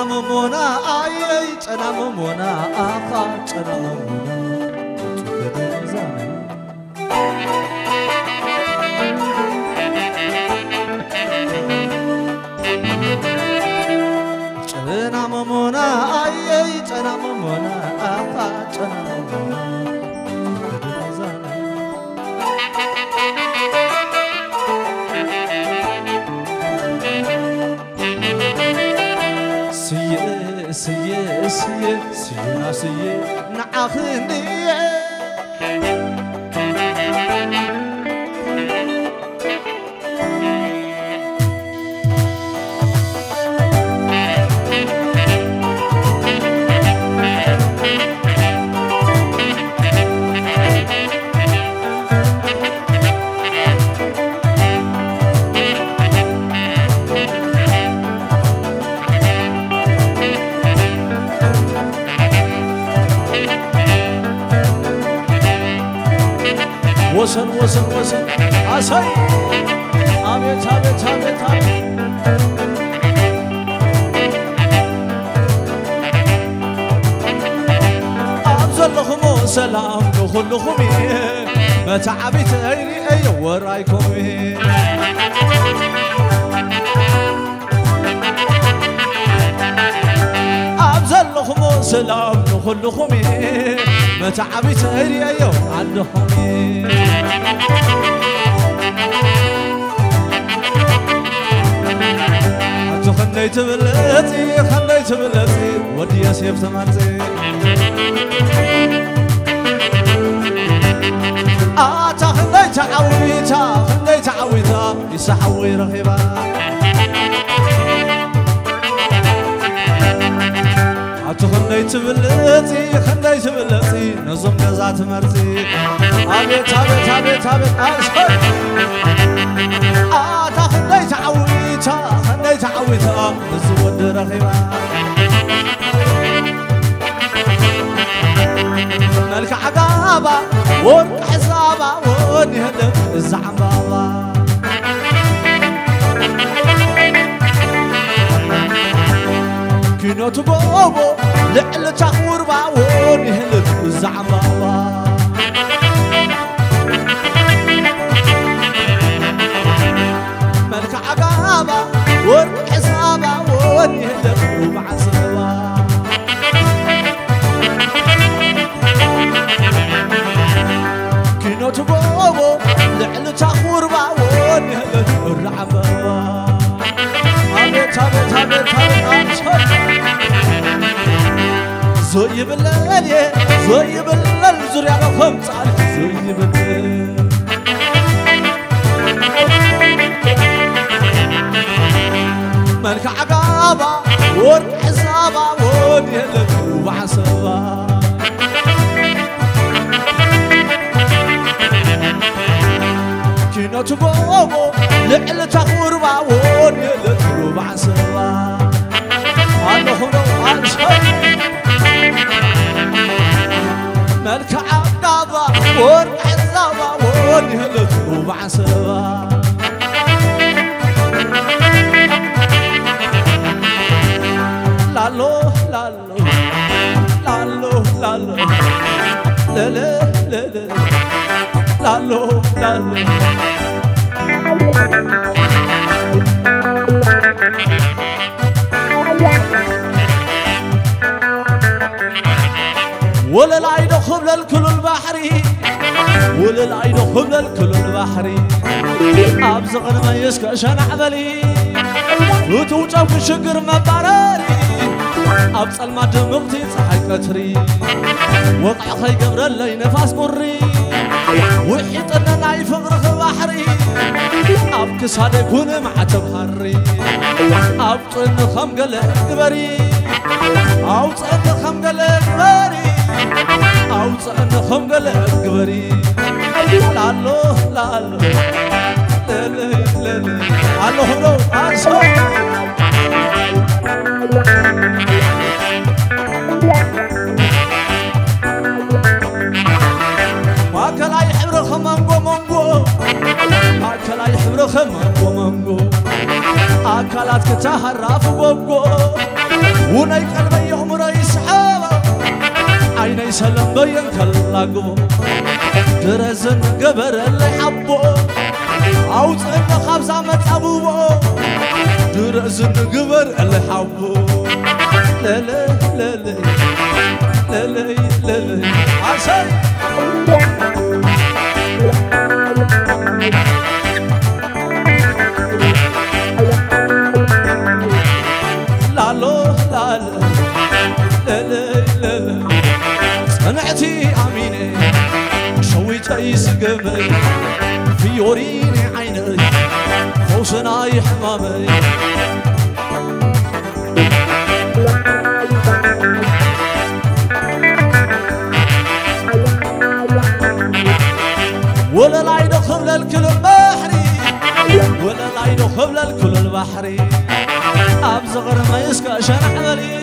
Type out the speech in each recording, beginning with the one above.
ممونا أي أنا ممونا أخا أنا ممونا أنا ممونا أي أنا ممونا أخا أنا ممونا سيا نعخني وصل أساي أبيت أبزل لهم سلام دخل لهم متعبت أي ورايكم أبزل لهم سلام دخل لهم متعبت أي عندهم خليت بلاتي ودي يا سيف تمرتي خليت عويتا يسحوي رهيبا خليت بلاتي نظم جزات مرتي أبيت خليت عويتا نزود رهيبا ملك عقابا ورق حسابا ونهدم الزعم بابا كينو تبوبو لعل تخور با ونهدم الزعم بابا ملك عقابا ورق حسابا ونهدم ومعصبا كينو تبوبو لعل تخور با ونهدم الرعبا أبيت زوي بالليل زريع خمس على زوي بالليل ملك عقابا ورق حسابا ونهلك وبعصبا كينو تبوبو لعل تخوربا ونهلك وبعصبا ملك عقابا ورق حسابا ونهلك وبعصبا لالو ولا العين خبل الكل البحري ولا العين خبل الكل البحري أبزغن ما يسكى شان عبلي وتوجب شجر مبارري أبصل ما دمغتي صحي كتري وقع خي قبر اللي نفاس مري وحيط أنا نايف غرخ بحري أبكس هذا يكون مع تبحري أبطن خم قلق قبري أوصن خم قلق قبري أوصن خم قلق قبري لالو لالو هلو أشو ما كلا يحبر خمانجو مانجو ما كلا يحبر خمانجو مانجو أكلات كتهرف بوجو وناي قلبي عمره يسحابه عيني سلم بين كلاقبو درزن قبر اللي حبو عوز إنه خبزة متعبوبو درزن قبر اللي حبو لا لا لا لا لا لا لا لا عسل لا لا لا لا لا لا صنعتي عميني شويتي سقمي في يوريني عيني فوسنا يحمامي ولا العين خبل الكل البحري ولا العين خبل الكل البحري أبزغر ما يسكى شنحملي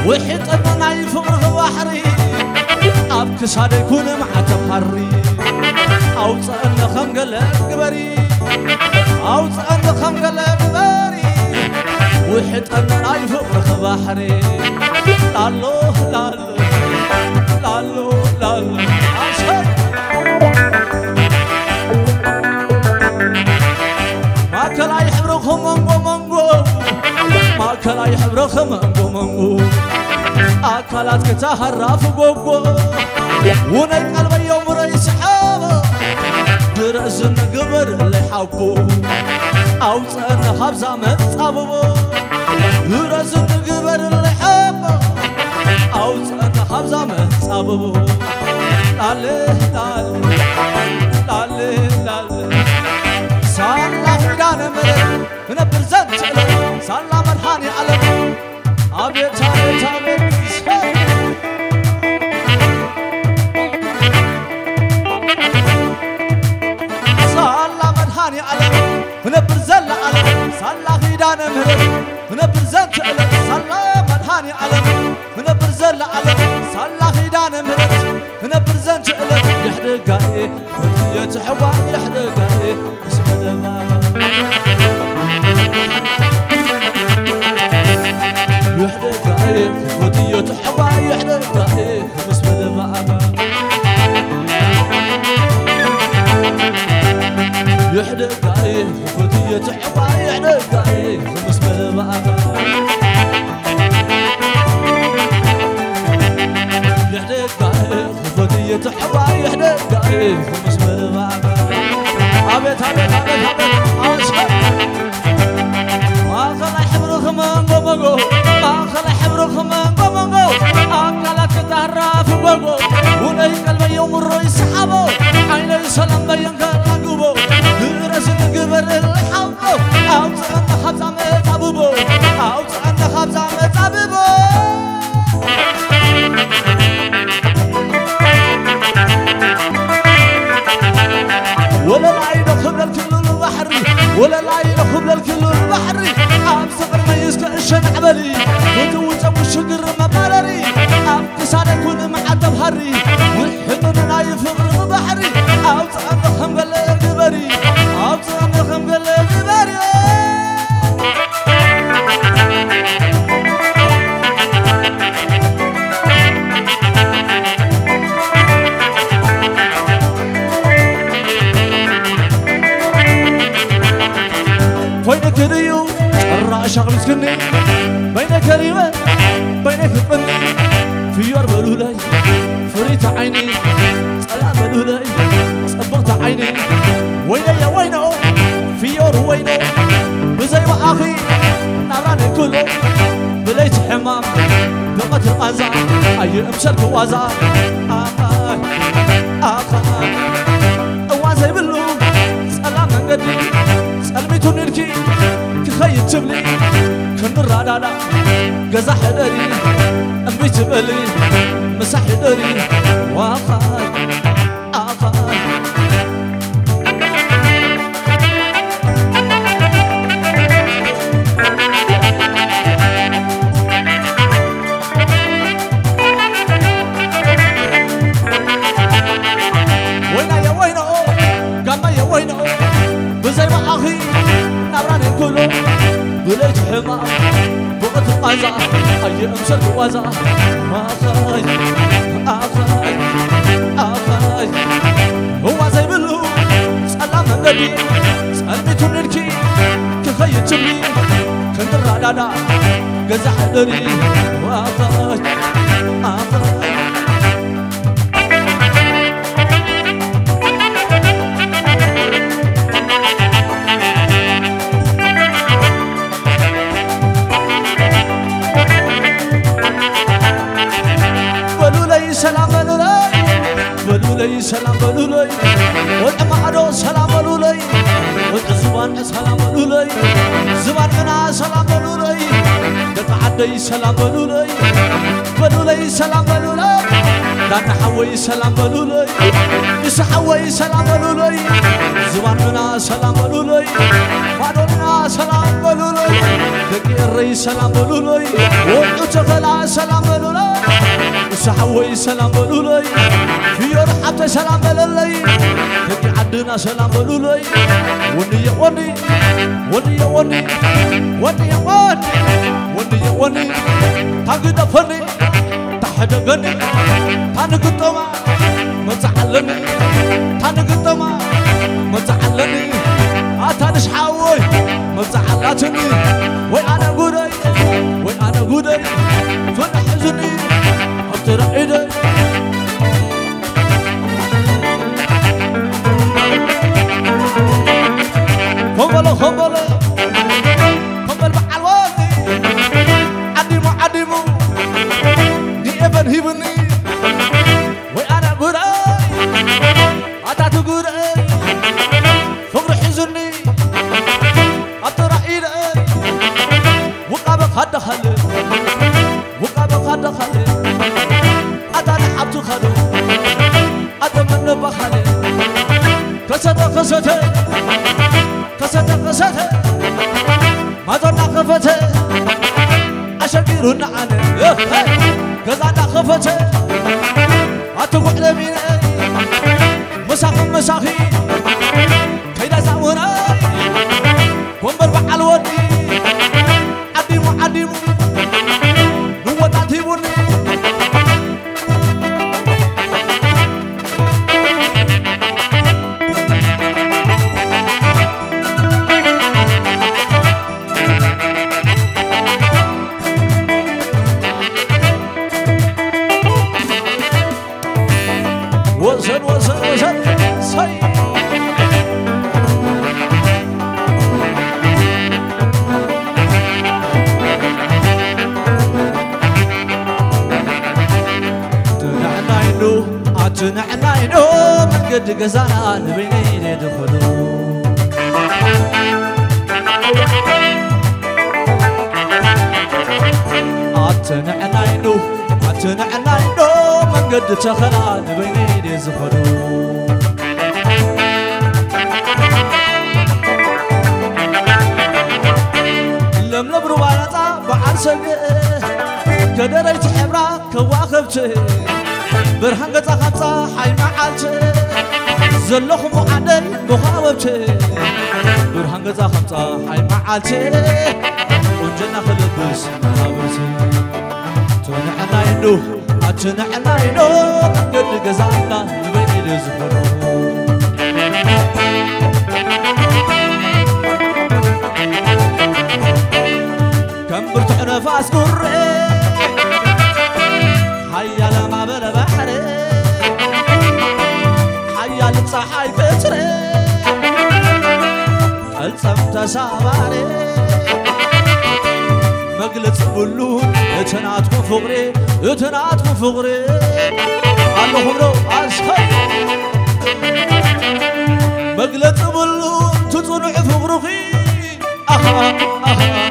وحيط أننا يفمر بحري أبكس هذا يكون مع تبحري أو تأنى خمقل قبري أو تأنى خمقل قبري وحيط أننا يفمر بحري لالو لالو لالو لالو عشان ما كلا يحبرخم منقو منقو ما كلا يحبرخم منقو منقو أكلات كتهرف قوقو وناي قلبي يوم رئيس حابه درزن قبر اللي حبو أو تأنى خبزة متصابو درزن قبر اللي حبو أو تأنى خبزة متصابو لالي لالي لالي لالي سالا فيدان مرد نبر زنت سالا مرحاني علم أبيت أبيت أبيت سالا مرحاني علم نبر زل علم سالا فيدان مرد نبر زنت سالا مرحاني علم نبر زل علم سالا فيدان مرد نبر زنت يحرقاي يتحوى يحرقاي اسم الماما يحرقاي ودي تحوى يحرقاي اسم الماما يحرقاي ودي تحوى يحرقاي اسم الماما يحرقاي ودي تحوى يحرقاي اسم الماما أبيت أبيت أبيت أبيت أشهد ما خلى حبر خمان قمقو ما خلى حبر خمان قمقو أكلت تهرف قوقو وناي قلبي يوم الرئيس حبو عيني سلام بين كلاقبو درزن قبر اللي حبو أو تأنى خبزة متعبوبو أو تأنى خبزة متعبوبو ولا العين خبل الكل البحري ولا العين خبل الكل البحري أبصر ما يسكى الشنعبلي وتوجب الشقر مبارري أبكسار يكون مع تبهري والحنون يفر بحري أبصر أن خمقل القبري أبصر أن خمقل القبري وينك ريو الراشق مسكني بينك ريوة بينك فني في يور بلولاي فريت عيني سلام بلولاي صبرت عيني ويني وينه في يور وينه بزي ما أخي ناراني كله بليت حمام دمت الأزع أي أمشر كوازع وازي بلو سلام نقدي سلميتو نركي كخيط تبلي كنر عدادا قزح داري أمبي تبلي مسح داري واخاي آخاي وينا يا وينا قام يا وينا بزي ما أخي نبراني كله بليت حمام بقت وازا أي أمسك وازا أخاي أخاي أخاي هو زي بلو سلام النبي سلمي تنركي كخي تبلي كندر عدادا قزع دري وأخاي أخاي سلام بلولي بلولي سلام بلولي والأمعدو سلام بلولي والزبان سلام بلولي زبان منا سلام بلولي دقعدي سلام بلولي بلولي سلام بلولي دان حوي سلام بلولي يسحوي سلام بلولي زبان منا سلام بلولي فادونا سلام بلولي دقيري سلام بلولي وعتقلا سلام بلولي سحوي سلام بلولي في رحبة سلام بلولي تبي عدنا سلام بلولي وني وني وني وني وني وني وني وني تاقد فني تحد غني تانقطما متعلني تانقطما متعلني أتانش حاوي متعلاتني وي أنا قودي وي أنا قودي فنحزني ترعيدي خمبلة خمبلة خمبل مع الوادي عديمو عديمو دي ابن هيبني وأنا قراي أتاتو قراي فقر حزني أترعيدي وقابك هاد خلي وقابك هاد خلي خدو أتمنى بخالي كسته كسته كسته كسته ما دنا خفته أشكرنا عنه كذا خفته أتوقع لمين مساخ مساخي كيدا سامونا كمبر بعل ودي عديمو عديمو نوتا تيبوني وزن وزن وزن صي تنعناينو أتنعناينو من قد قزانا نبيني ندخلو أتنعناينو أتنعناينو من قد تخنا نبيني زخدو لم نبرو بالطا بعرسك كدريت حبرا كواخبت برهان قطا خمسة حي معالت زلخم عدل مخاوبت برهان قطا خمسة حي معالت وجنا خلبس مخاوبت تنعناينو أتنعناينو قد قزعنا نبيني زخدو كم برتح نفاس قري حيا لما بلا بحري حيا لتصحي بتري الصمت ساباري مقلت بلون اتناتكم فقري اتناتكم فقري اللهم رو عشقي مقلت بلون تطلع فقرخي أخا أخا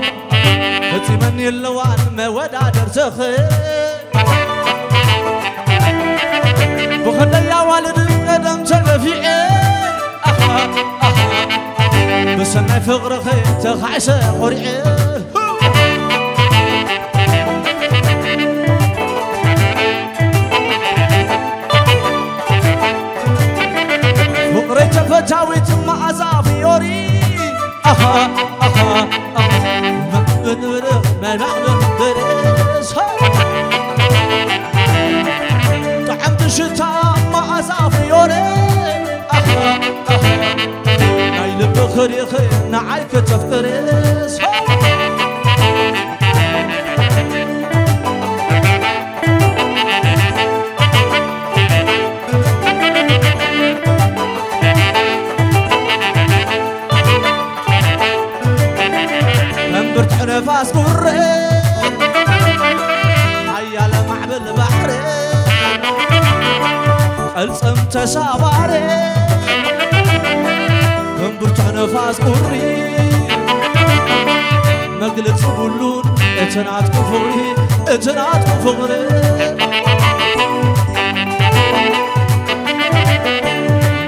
فتمني اللوان ما ودا درسخي بخلي يا والد قدم تلفيعي أخا أخا بسمع فقرخي تخعسه قرعي فقري تفتاويت مع زافيوري أخا أخا أخا ما نحن ناي لبخري خير نعيك تفكريس منبرت حنفاس قري هيا لمعبل بحري الصم تساباري منبرت حنفاس قري مقلت بلون اتنات كفري اتنات كفري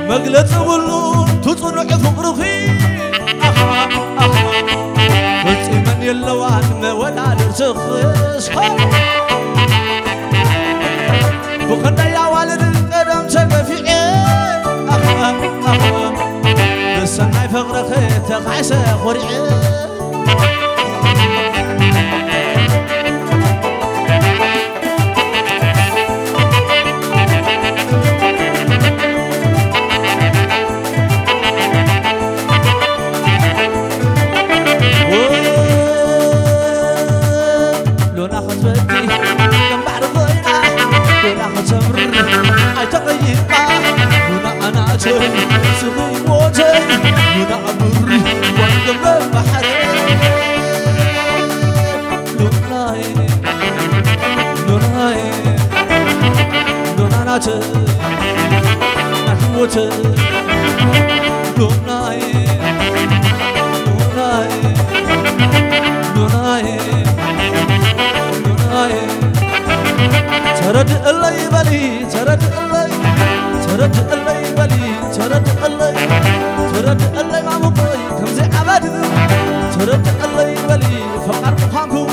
مقلت بلون تصنع فقرخي قلتي من يلوان ما ولا نرسخش بخنا يا والد القدم تقفي بالسناي فقرخي تقعسه خريعي سغي موتي من عبر وانقم البحر لوناي لوناي لوناناتي نحوتي لوناي لوناي لوناي لوناي ترد الله يبلي ترد الله ترد الله يبلي ترد الله ما مقوي كم زي عباد ترد الله يبلي فقر مخانكم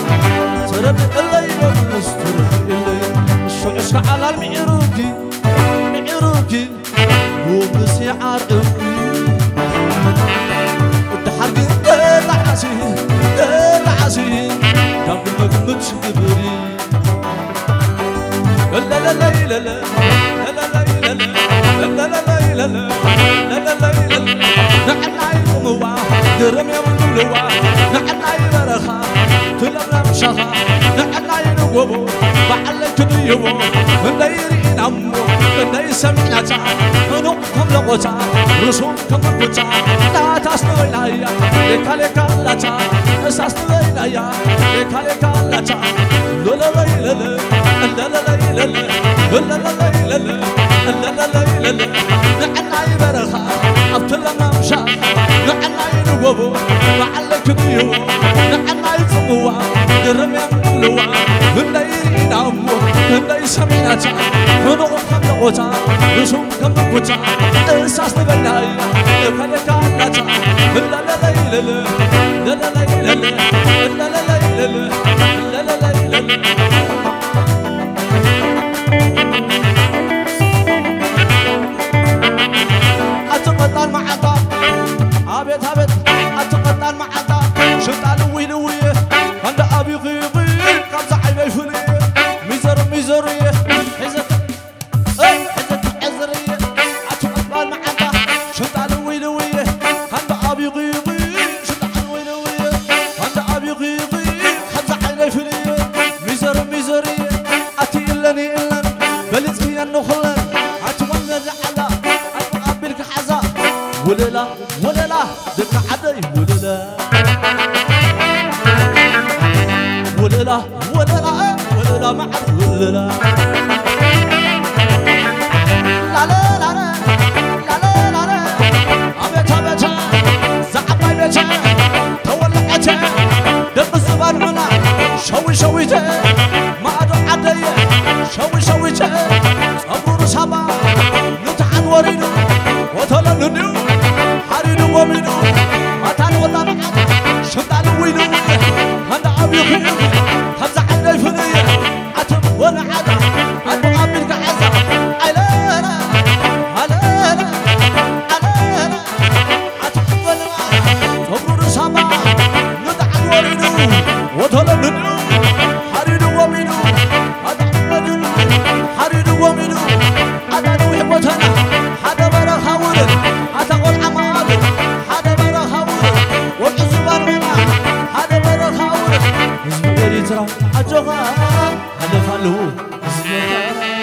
ترد الله يبلي ترد الله الشعش على المعروكي معروكي هو بسيعار والدحر العسي كم بمكمتش قبري لا لا لا لا لا لا لا لا لا لا نحن يوموا درم يوم لوا نحن برخا تلملم شها نحن ينوبوا بعلك ديوبوا من ديرين عمو من دير سميناتا نقكم لقوتا رسولكم لقوتا لا تسنوي لايا لكا لكا لاتا تسنوي لايا لكا لكا لاتا لا لا لا لا لا لا لا لا لا لا لا لا نحنا يبرخا أبتلنا مشا نحنا ينوبوا وعلك ديو نحنا يفقوا درم يملوا من ديرين عمو من دير سميناتا نقكم لقوتا رسولكم لقوتا إساس نبناي لكالك علاتا لا لا لا لا لا لا لا لا لا لا لا لا لا أتقطع المعطى عبيت عبيت أتقطع المعطى شطال ويلوية عند أبي غيبي خمسة عيبي فني ميزر ميزرية حزت حزت حزرية أتقطع المعطى شطال ويلوية عند أبي غيبي شطال ويلوية عند أبي غيبي خمسة عيبي فني ميزر ميزرية أتي إلني إلن بلتكي النخلن أتمنى الرحلة أتقابلك حزا وللا وللا دك عدي وللا وللا وللا وللا مع وللا لا لا لا لا لا لا لا أبيت أبيت زعب أبيت تولعت دب الزبان هنا شوي شويته ما أدو عدي شوي شويته أبو رسابا نتعن وريدو وطلننو حريدو وميدو أتان وطن شمتان ويدو هذا أبي خير هذا عندي فنية أتم ولا عدا زخرا